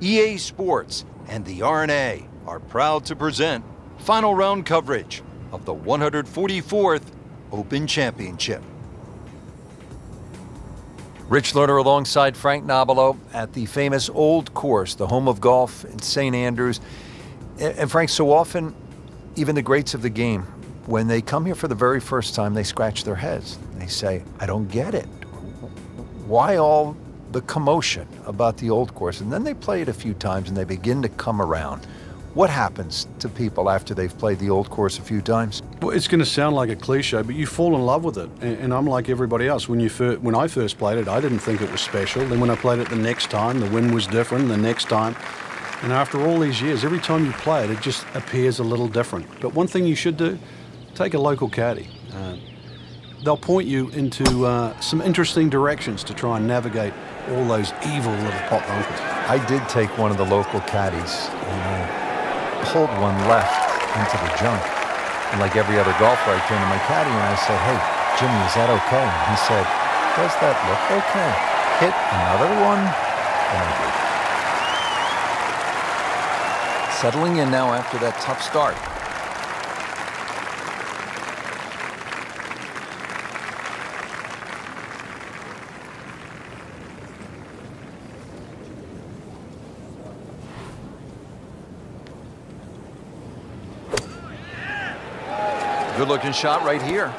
EA Sports and the R&A are proud to present final round coverage of the 144th Open Championship. Rich Lerner alongside Frank Nobilo at the famous Old Course, the home of golf in St. Andrews. And Frank, so often, even the greats of the game, when they come here for the very first time, they scratch their heads. They say, I don't get it. Why all the commotion about the Old Course? And then they play it a few times and they begin to come around. What happens to people after they've played the Old Course a few times? Well, it's going to sound like a cliche, but you fall in love with it. And I'm like everybody else. When I first played it, I didn't think it was special. Then when I played it the next time, the wind was different the next time. And after all these years, every time you play it, it just appears a little different. But one thing you should do, take a local caddy. They'll point you into some interesting directions to try and navigate all those evil little pot bunkers. I did take one of the local caddies and I pulled one left into the junk. And like every other golfer, I turned to my caddy and I said, hey, Jimmy, is that okay? And he said, does that look okay? Hit another one, and I did. Settling in now after that tough start. Good-looking shot right here.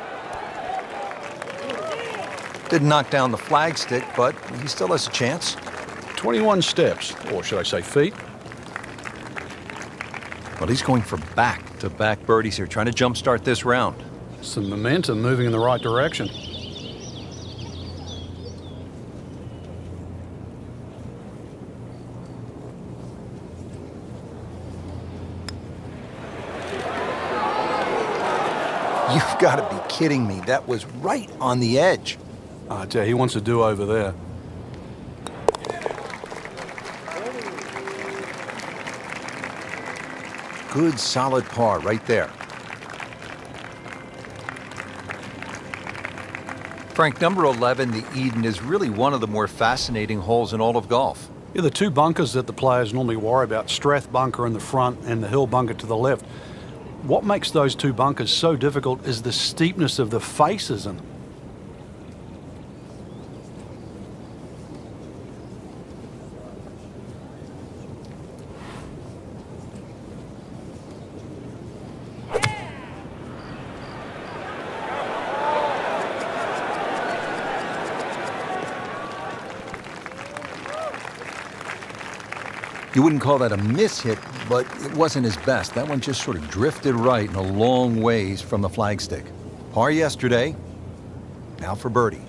Didn't knock down the flagstick, but he still has a chance. 21 steps, or should I say feet. But he's going for back-to-back birdies here, trying to jumpstart this round. Some momentum moving in the right direction. You've got to be kidding me. That was right on the edge. I tell you, he wants a do-over there. Good, solid par right there. Frank, number 11, the Eden, is really one of the more fascinating holes in all of golf. Yeah, the two bunkers that the players normally worry about, Strath bunker in the front and the hill bunker to the left. What makes those two bunkers so difficult is the steepness of the faces in them. You wouldn't call that a miss hit, but it wasn't his best. That one just sort of drifted right and a long ways from the flagstick. Par yesterday, now for birdie.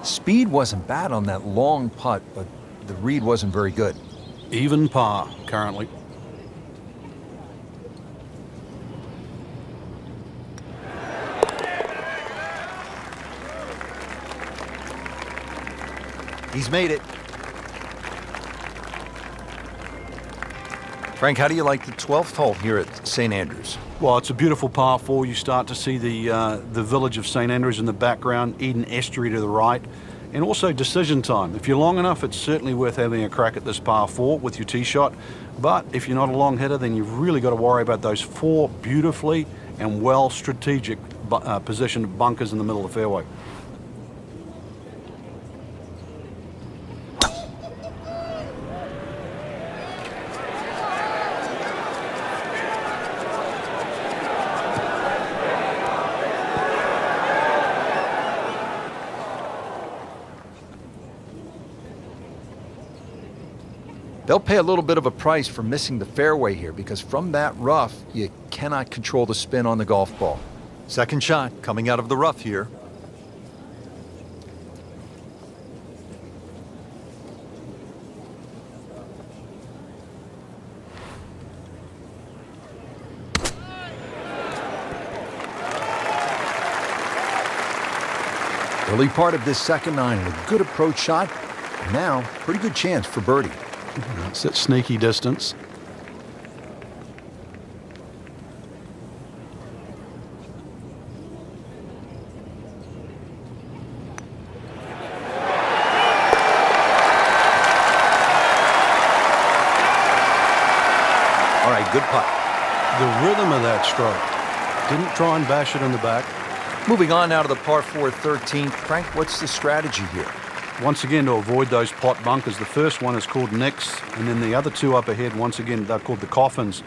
Speed wasn't bad on that long putt, but the read wasn't very good. Even par currently. He's made it. Frank, how do you like the 12th hole here at St. Andrews? Well, it's a beautiful par 4. You start to see the village of St. Andrews in the background, Eden Estuary to the right, and also decision time. If you're long enough, it's certainly worth having a crack at this par 4 with your tee shot. But if you're not a long hitter, then you've really got to worry about those 4 beautifully and well strategic positioned bunkers in the middle of the fairway. They'll pay a little bit of a price for missing the fairway here because from that rough, you cannot control the spin on the golf ball. Second shot coming out of the rough here. Early part of this second nine, and a good approach shot. Now, pretty good chance for birdie. It's that sneaky distance. All right, good putt. The rhythm of that stroke. Didn't try and bash it in the back. Moving on now to the par 4 13th. Frank, what's the strategy here? Once again, to avoid those pot bunkers, the first one is called nicks, and then the other two up ahead, once again, they're called the coffins.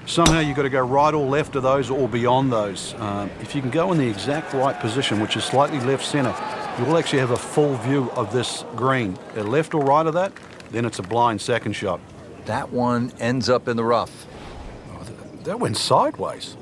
Somehow you've got to go right or left of those or beyond those. If you can go in the exact right position, which is slightly left center, you will actually have a full view of this green. Left or right of that, then it's a blind second shot. That one ends up in the rough. Oh, that went sideways.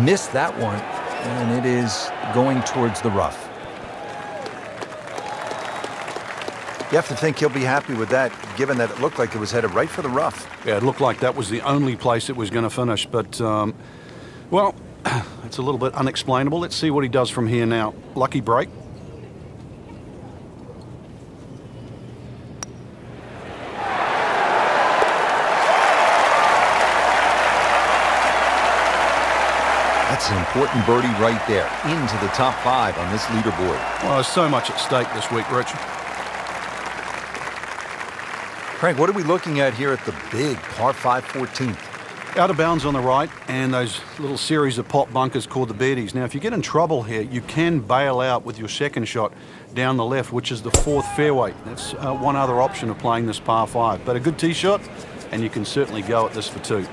Missed that one, and it is going towards the rough. You have to think he'll be happy with that, given that it looked like it was headed right for the rough. Yeah, it looked like that was the only place it was going to finish, but, well, it's a little bit unexplainable. Let's see what he does from here now. Lucky break. That's an important birdie right there, into the top 5 on this leaderboard. Well, there's so much at stake this week, Rich. Frank, what are we looking at here at the big par 5 14th? Out of bounds on the right, and those little series of pot bunkers called the birdies. Now, if you get in trouble here, you can bail out with your second shot down the left, which is the 4th fairway. That's one other option of playing this par 5. But a good tee shot, and you can certainly go at this for 2.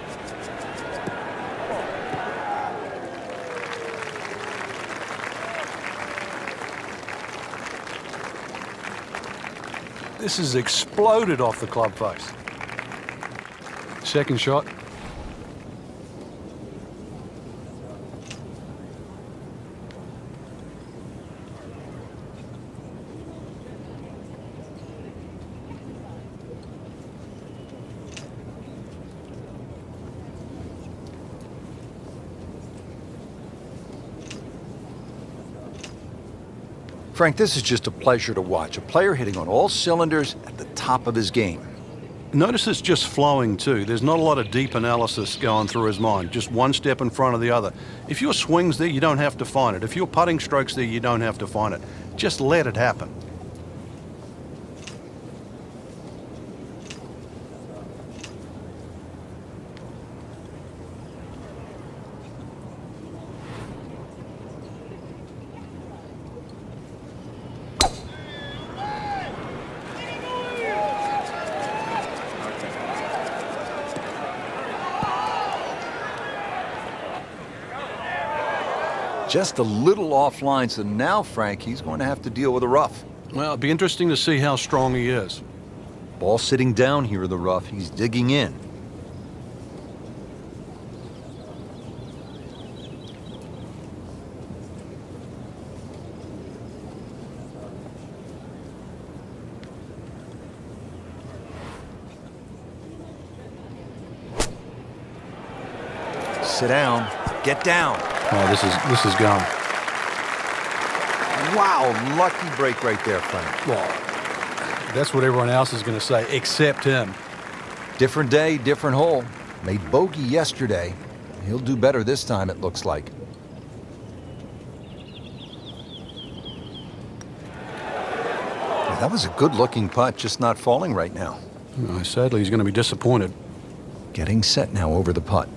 This has exploded off the club face. Second shot. Frank, this is just a pleasure to watch. A player hitting on all cylinders at the top of his game. Notice it's just flowing too. There's not a lot of deep analysis going through his mind. Just one step in front of the other. If your swing's there, you don't have to find it. If your putting stroke's there, you don't have to find it. Just let it happen. Just a little offline, so now, Frank, he's going to have to deal with a rough. Well, it'll be interesting to see how strong he is. Ball sitting down here in the rough. He's digging in. Sit down. Get down. Oh, this is gone. Wow, lucky break right there, Frank. Well, that's what everyone else is going to say, except him. Different day, different hole. Made bogey yesterday. He'll do better this time, it looks like. Yeah, that was a good-looking putt, just not falling right now. Sadly, he's going to be disappointed. Getting set now over the putt.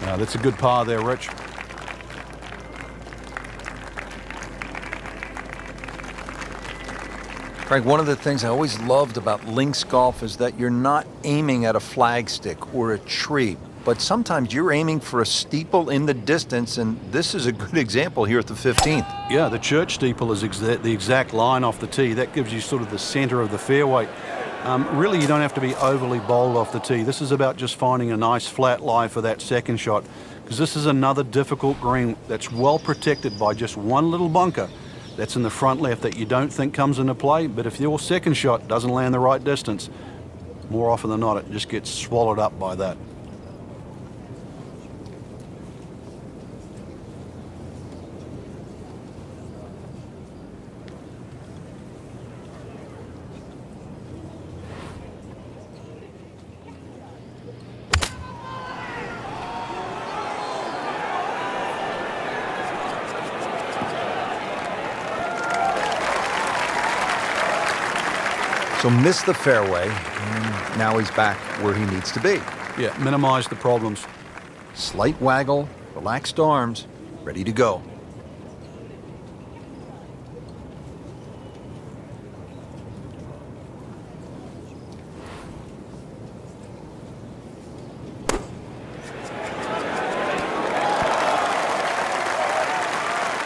Now, that's a good par there, Rich. Frank, one of the things I always loved about links golf is that you're not aiming at a flagstick or a tree. but sometimes you're aiming for a steeple in the distance, and this is a good example here at the 15th. Yeah, the church steeple is the exact line off the tee. That gives you sort of the center of the fairway. Really, you don't have to be overly bold off the tee. This is about just finding a nice flat lie for that second shot, because this is another difficult green that's well protected by just one little bunker that's in the front left that you don't think comes into play. But if your second shot doesn't land the right distance, more often than not, it just gets swallowed up by that. So missed the fairway, and now he's back where he needs to be. Yeah, minimize the problems. Slight waggle, relaxed arms, ready to go.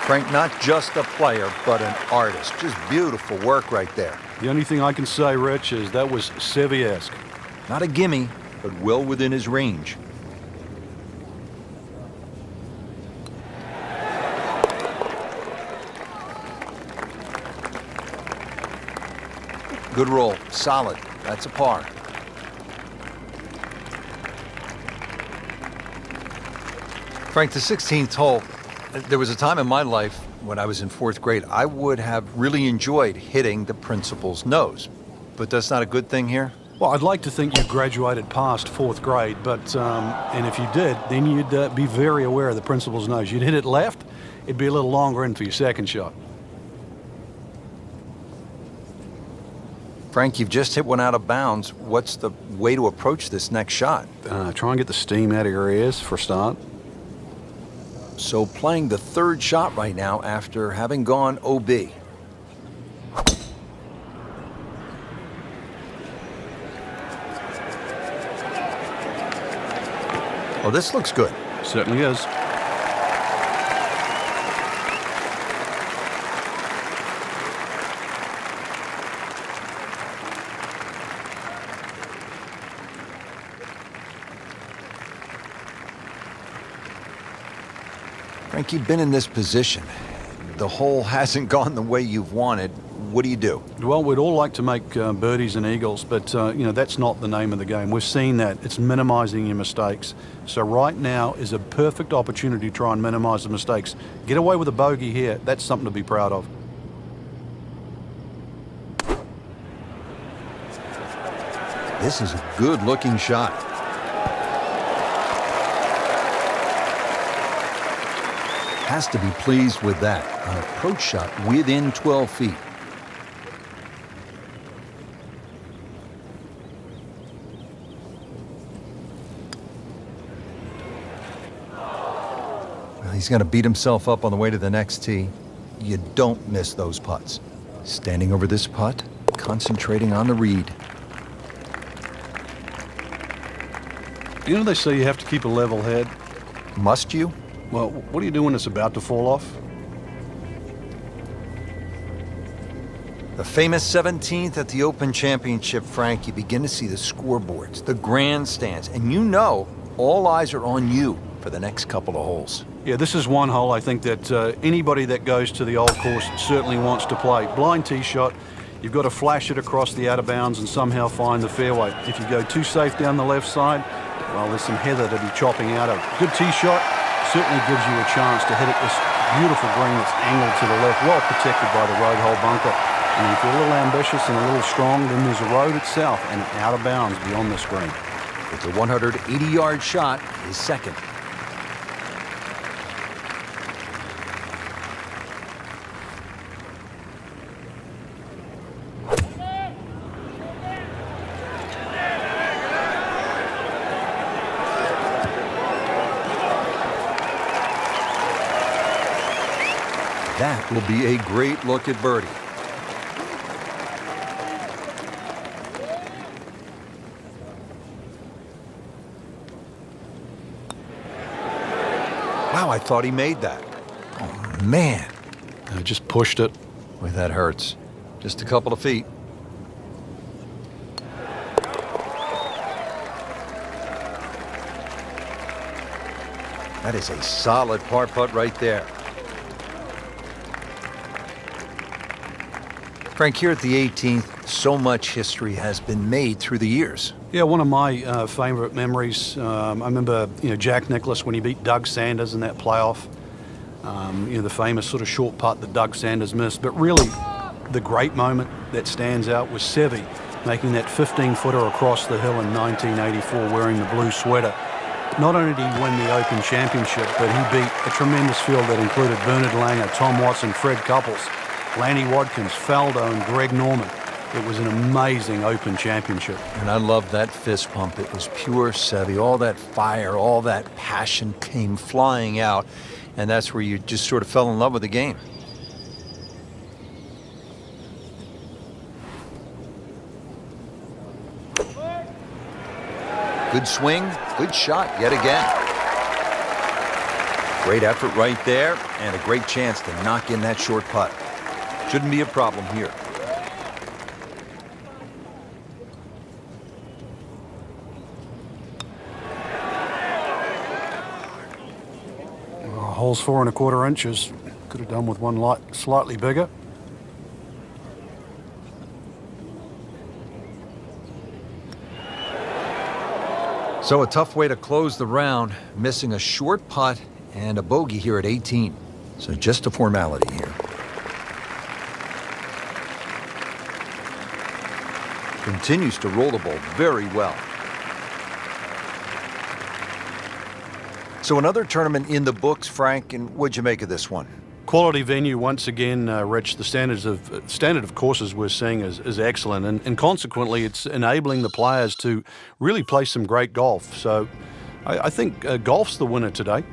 Frank, not just a player, but an artist. Just beautiful work right there. The only thing I can say, Rich, is that was Seve-esque. Not a gimme, but well within his range. Good roll, solid. That's a par. Frank, the 16th hole, there was a time in my life when I was in 4th grade, I would have really enjoyed hitting the principal's nose. But that's not a good thing here? Well, I'd like to think you graduated past 4th grade, but and if you did, then you'd be very aware of the principal's nose. You'd hit it left, it'd be a little longer in for your second shot. Frank, you've just hit one out of bounds. What's the way to approach this next shot? Try and get the steam out of your ears for a start. So playing the third shot right now after having gone OB. Well, this looks good. Certainly is. Frank, you've been in this position. The hole hasn't gone the way you've wanted. What do you do? Well, we'd all like to make birdies and eagles, but you know, that's not the name of the game. We've seen that. It's minimizing your mistakes. So right now is a perfect opportunity to try and minimize the mistakes. Get away with a bogey here. That's something to be proud of. This is a good-looking shot. Has to be pleased with that. An approach shot within 12 feet. Well, he's going to beat himself up on the way to the next tee. You don't miss those putts. Standing over this putt, concentrating on the read. You know, they say you have to keep a level head. Must you? Well, what do you do when it's about to fall off? The famous 17th at the Open Championship, Frank, you begin to see the scoreboards, the grandstands, and you know all eyes are on you for the next couple of holes. Yeah, this is one hole I think that anybody that goes to the old course certainly wants to play. Blind tee shot, you've got to flash it across the out of bounds and somehow find the fairway. If you go too safe down the left side, well, there's some heather to be chopping out of. Good tee shot. Certainly gives you a chance to hit it this beautiful green that's angled to the left, well protected by the road hole bunker. And if you're a little ambitious and a little strong, then there's a road itself and out of bounds beyond this green. It's a 180-yard shot, his second. That will be a great look at birdie. Wow, I thought he made that. Oh, man. I just pushed it. Boy, that hurts. Just a couple of feet. That is a solid par putt right there. Frank, here at the 18th, so much history has been made through the years. Yeah, one of my favourite memories, I remember Jack Nicklaus when he beat Doug Sanders in that playoff. The famous sort of short putt that Doug Sanders missed. But really, the great moment that stands out was Seve making that 15-footer across the hill in 1984 wearing the blue sweater. Not only did he win the Open Championship, but he beat a tremendous field that included Bernard Langer, Tom Watson, Fred Couples, Lanny Wadkins, Faldo, and Greg Norman. It was an amazing Open Championship. And I loved that fist pump. It was pure Seve. All that fire, all that passion came flying out. And that's where you just sort of fell in love with the game. Good swing, good shot yet again. Great effort right there, and a great chance to knock in that short putt. Shouldn't be a problem here. Hole's 4 1/4 inches. Could have done with one light slightly bigger. So a tough way to close the round, missing a short putt and a bogey here at 18. So just a formality here. Continues to roll the ball very well. So another tournament in the books, Frank, and what'd you make of this one? Quality venue once again, Rich. The standard of courses we're seeing is excellent, and consequently, it's enabling the players to really play some great golf. So, I think golf's the winner today.